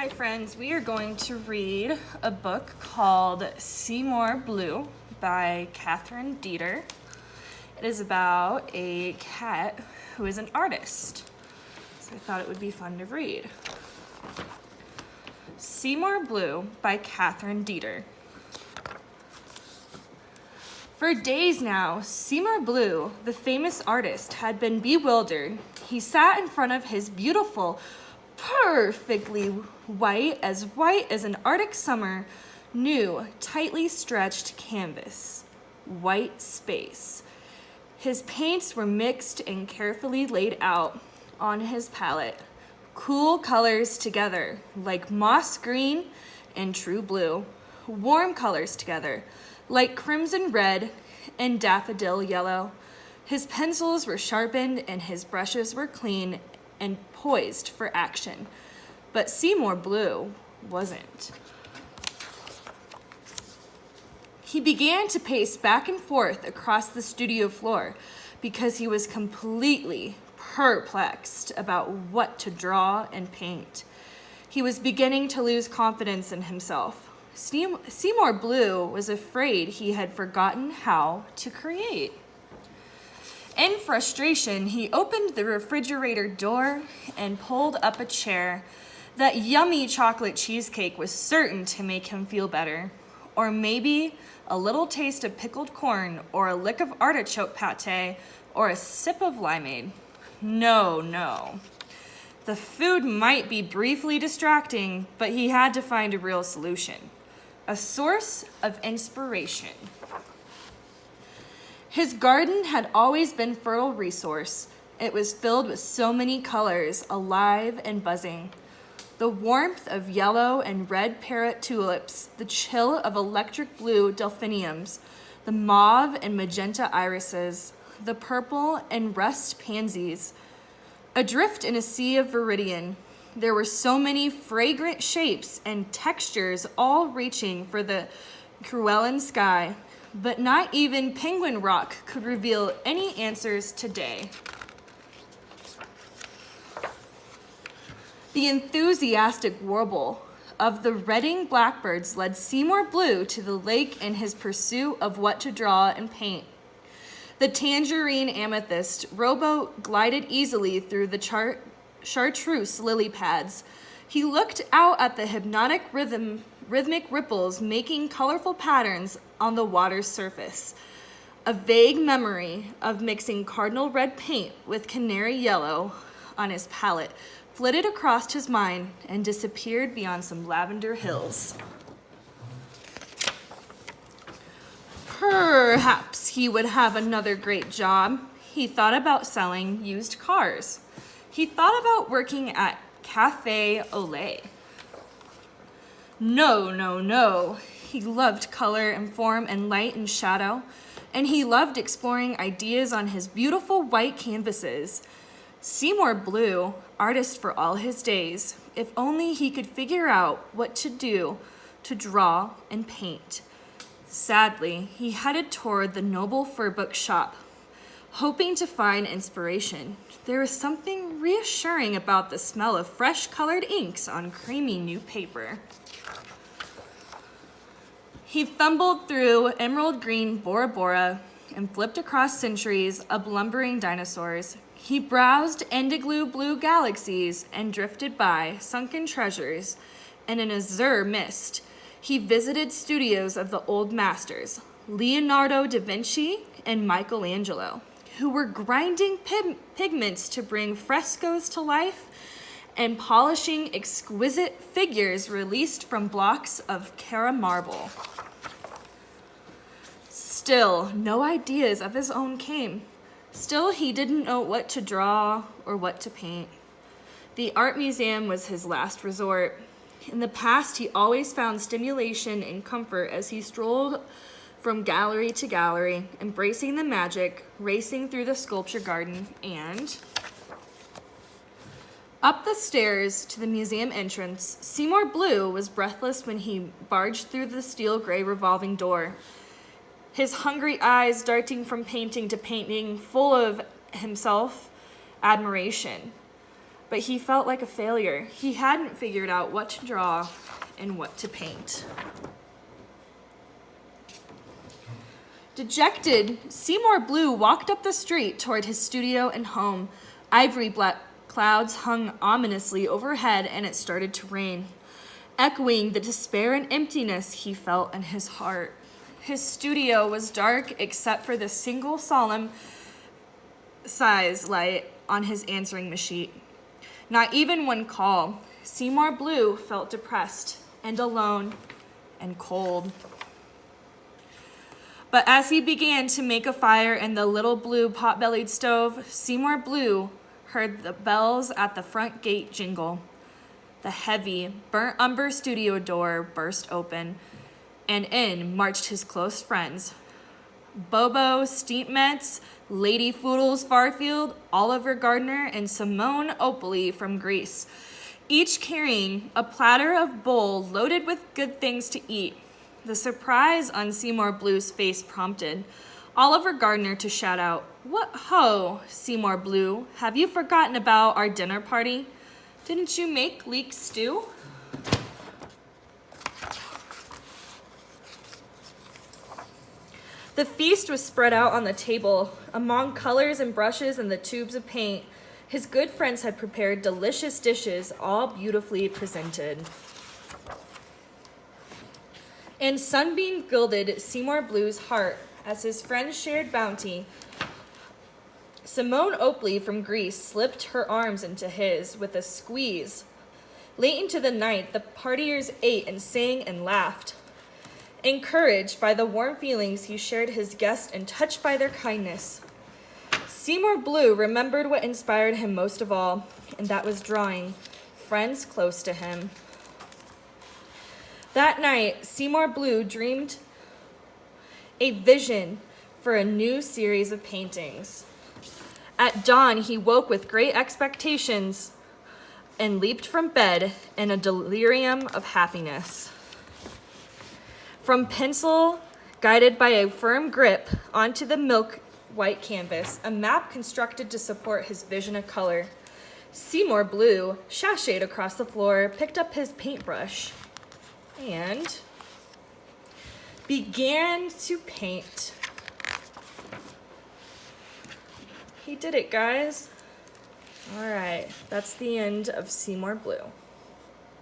Hi friends, we are going to read a book called Seymour, Bleu by Deeter. It is about a cat who is an artist, so I thought it would be fun to read. Seymour, Bleu by Deeter. For days now, Seymour Bleu, the famous artist, had been bewildered. He sat in front of his beautiful, perfectly white as an Arctic summer, new, tightly stretched canvas. White space. His paints were mixed and carefully laid out on his palette. Cool colors together, like moss green and true blue. Warm colors together, like crimson red and daffodil yellow. His pencils were sharpened and his brushes were clean and poised for action. But Seymour Bleu wasn't. He began to pace back and forth across the studio floor because he was completely perplexed about what to draw and paint. He was beginning to lose confidence in himself. Seymour Bleu was afraid he had forgotten how to create. In frustration, he opened the refrigerator door and pulled up a chair. That yummy chocolate cheesecake was certain to make him feel better. Or maybe a little taste of pickled corn, or a lick of artichoke pate, or a sip of limeade. No. The food might be briefly distracting, but he had to find a real solution. A source of inspiration. His garden had always been fertile resource. It was filled with so many colors, alive and buzzing. The warmth of yellow and red parrot tulips, the chill of electric blue delphiniums, the mauve and magenta irises, the purple and rust pansies. Adrift in a sea of viridian, there were so many fragrant shapes and textures, all reaching for the Creuellan sky. But not even Penguin Rock could reveal any answers today. The enthusiastic warble of the redding blackbirds led Seymour Bleu to the lake in his pursuit of what to draw and paint. The tangerine amethyst rowboat glided easily through the chartreuse lily pads. He looked out at the hypnotic rhythmic ripples making colorful patterns on the water's surface. A vague memory of mixing cardinal red paint with canary yellow on his palette flitted across his mind and disappeared beyond some lavender hills. Perhaps he would have another great job. He thought about selling used cars. He thought about working at Cafe Olay. No. He loved color and form and light and shadow, and he loved exploring ideas on his beautiful white canvases. Seymour Bleu, artist for all his days, if only he could figure out what to do to draw and paint. Sadly, he headed toward the noble fur book shop, hoping to find inspiration. There was something reassuring about the smell of fresh-colored inks on creamy new paper. He fumbled through emerald green Bora Bora and flipped across centuries of lumbering dinosaurs. He browsed indigo blue galaxies and drifted by sunken treasures, and in azure mist, he visited studios of the old masters, Leonardo da Vinci and Michelangelo, who were grinding pigments to bring frescoes to life and polishing exquisite figures released from blocks of Carrara marble. Still, no ideas of his own came. Still, he didn't know what to draw or what to paint. The art museum was his last resort. In the past, he always found stimulation and comfort as he strolled from gallery to gallery, embracing the magic, racing through the sculpture garden, and up the stairs to the museum entrance. Seymour Bleu was breathless when he barged through the steel gray revolving door, his hungry eyes darting from painting to painting, full of himself admiration. but he felt like a failure. He hadn't figured out what to draw and what to paint. Dejected, Seymour Bleu walked up the street toward his studio and home. Ivory black clouds hung ominously overhead, and it started to rain, echoing the despair and emptiness he felt in his heart. His studio was dark except for the single solemn size light on his answering machine. Not even one call. Seymour Bleu felt depressed and alone and cold. But as he began to make a fire in the little blue pot-bellied stove, Seymour Bleu heard the bells at the front gate jingle. The heavy, burnt umber studio door burst open, and in marched his close friends. Bobo Steepmetz, Lady Foodles Farfield, Oliver Gardner, and Simone Oakley from Greece, each carrying a platter of bowl loaded with good things to eat. The surprise on Seymour Bleu's face prompted Oliver Gardner to shout out, "What ho, Seymour Bleu, have you forgotten about our dinner party? Didn't you make leek stew?" The feast was spread out on the table. Among colors and brushes and the tubes of paint, his good friends had prepared delicious dishes, all beautifully presented. And sunbeam gilded Seymour Bleu's heart as his friends shared bounty. Simone Oakley from Greece slipped her arms into his with a squeeze. Late into the night, the partiers ate and sang and laughed. Encouraged by the warm feelings he shared his guests and touched by their kindness, Seymour Bleu remembered what inspired him most of all, and that was drawing friends close to him. That night, Seymour Bleu dreamed a vision for a new series of paintings. At dawn, he woke with great expectations and leaped from bed in a delirium of happiness. From pencil, guided by a firm grip, onto the milk white canvas, a map constructed to support his vision of color. Seymour Bleu sashayed across the floor, picked up his paintbrush, and began to paint. He did it, guys. All right, that's the end of Seymour Bleu.